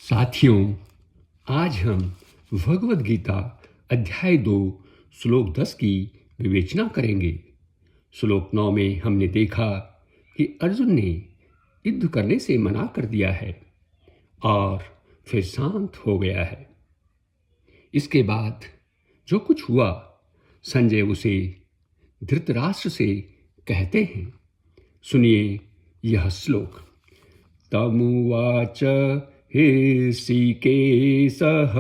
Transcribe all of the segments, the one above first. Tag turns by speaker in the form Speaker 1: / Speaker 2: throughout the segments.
Speaker 1: साथियों, आज हम भगवद गीता अध्याय 2 श्लोक 10 की विवेचना करेंगे। श्लोक 9 में हमने देखा कि अर्जुन ने युद्ध करने से मना कर दिया है और फिर शांत हो गया है। इसके बाद जो कुछ हुआ, संजय उसे धृतराष्ट्र से कहते हैं। सुनिए यह श्लोक। तमुवाच ऋषिकेशः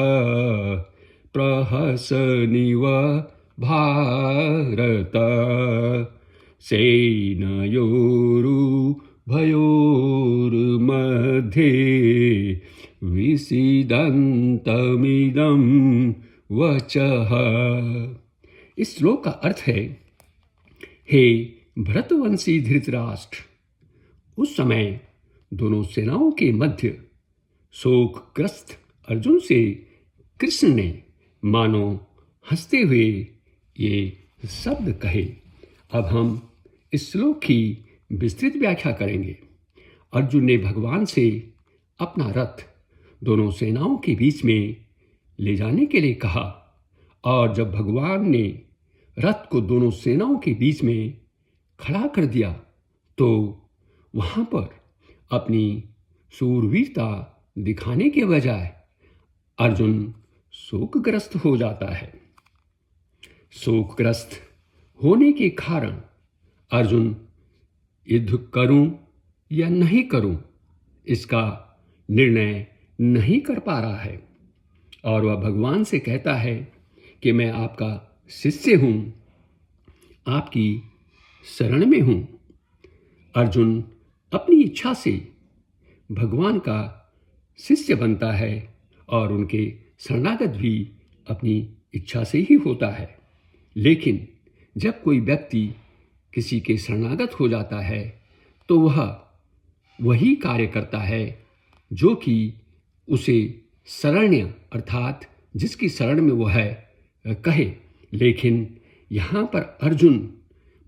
Speaker 1: प्रहसन्निव भारत सेनयोरुभयोर्मध्ये विषीदन्तमिदं वचः। इस श्लोक का अर्थ है, हे भरतवंशी धृतराष्ट्र, उस समय दोनों सेनाओं के मध्य शोकग्रस्त अर्जुन से कृष्ण ने मानो हंसते हुए ये शब्द कहे। अब हम इस श्लोक की विस्तृत व्याख्या करेंगे। अर्जुन ने भगवान से अपना रथ दोनों सेनाओं के बीच में ले जाने के लिए कहा, और जब भगवान ने रथ को दोनों सेनाओं के बीच में खड़ा कर दिया तो वहां पर अपनी शूरवीरता दिखाने के बजाय अर्जुन शोकग्रस्त हो जाता है। शोकग्रस्त होने के कारण अर्जुन युद्ध करूं या नहीं करूं इसका निर्णय नहीं कर पा रहा है, और वह भगवान से कहता है कि मैं आपका शिष्य हूं, आपकी शरण में हूं। अर्जुन अपनी इच्छा से भगवान का शिष्य बनता है और उनके शरणागत भी अपनी इच्छा से ही होता है। लेकिन जब कोई व्यक्ति किसी के शरणागत हो जाता है तो वह वही कार्य करता है जो कि उसे शरण्य अर्थात जिसकी शरण में वो है कहे। लेकिन यहाँ पर अर्जुन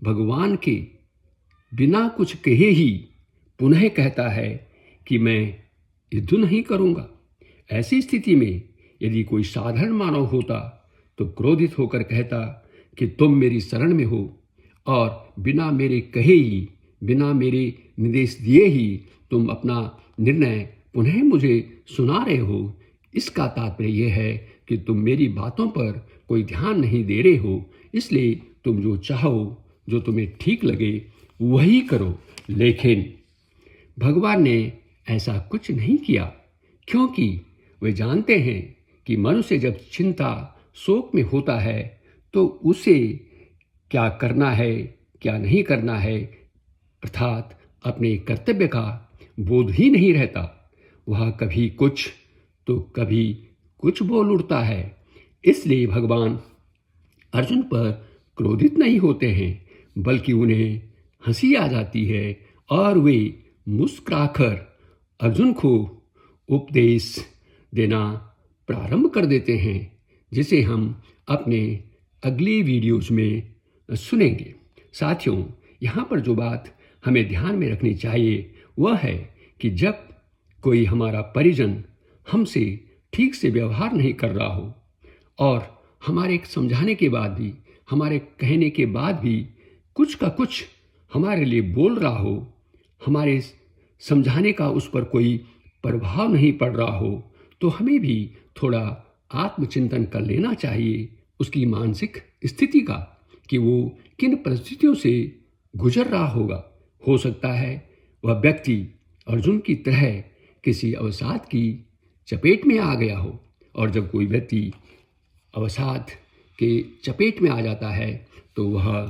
Speaker 1: भगवान के बिना कुछ कहे ही पुनः कहता है कि मैं युद्ध नहीं करूँगा। ऐसी स्थिति में यदि कोई साधारण मानव होता तो क्रोधित होकर कहता कि तुम मेरी शरण में हो और बिना मेरे कहे ही, बिना मेरे निर्देश दिए ही तुम अपना निर्णय पुनः मुझे सुना रहे हो। इसका तात्पर्य यह है कि तुम मेरी बातों पर कोई ध्यान नहीं दे रहे हो, इसलिए तुम जो चाहो, जो तुम्हें ठीक लगे वही करो। लेकिन भगवान ने ऐसा कुछ नहीं किया, क्योंकि वे जानते हैं कि मनुष्य जब चिंता शोक में होता है तो उसे क्या करना है क्या नहीं करना है, अर्थात अपने कर्तव्य का बोध ही नहीं रहता। वह कभी कुछ तो कभी कुछ बोल उठता है। इसलिए भगवान अर्जुन पर क्रोधित नहीं होते हैं, बल्कि उन्हें हंसी आ जाती है और वे मुस्कुराकर अर्जुन को उपदेश देना प्रारंभ कर देते हैं, जिसे हम अपने अगले वीडियोज में सुनेंगे। साथियों, यहाँ पर जो बात हमें ध्यान में रखनी चाहिए वह है कि जब कोई हमारा परिजन हमसे ठीक से व्यवहार नहीं कर रहा हो और हमारे समझाने के बाद भी, हमारे कहने के बाद भी कुछ का कुछ हमारे लिए बोल रहा हो, हमारे समझाने का उस पर कोई प्रभाव नहीं पड़ रहा हो, तो हमें भी थोड़ा आत्मचिंतन कर लेना चाहिए उसकी मानसिक स्थिति का, कि वो किन परिस्थितियों से गुजर रहा होगा। हो सकता है वह व्यक्ति अर्जुन की तरह किसी अवसाद की चपेट में आ गया हो, और जब कोई व्यक्ति अवसाद के चपेट में आ जाता है तो वह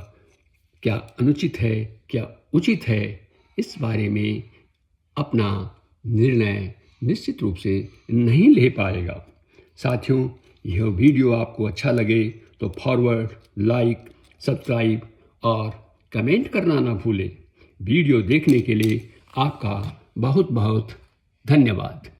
Speaker 1: क्या अनुचित है क्या उचित है, इस बारे में अपना निर्णय निश्चित रूप से नहीं ले पाएगा। साथियों, यह वीडियो आपको अच्छा लगे तो फॉरवर्ड, लाइक, सब्सक्राइब और कमेंट करना ना भूलें। वीडियो देखने के लिए आपका बहुत बहुत धन्यवाद।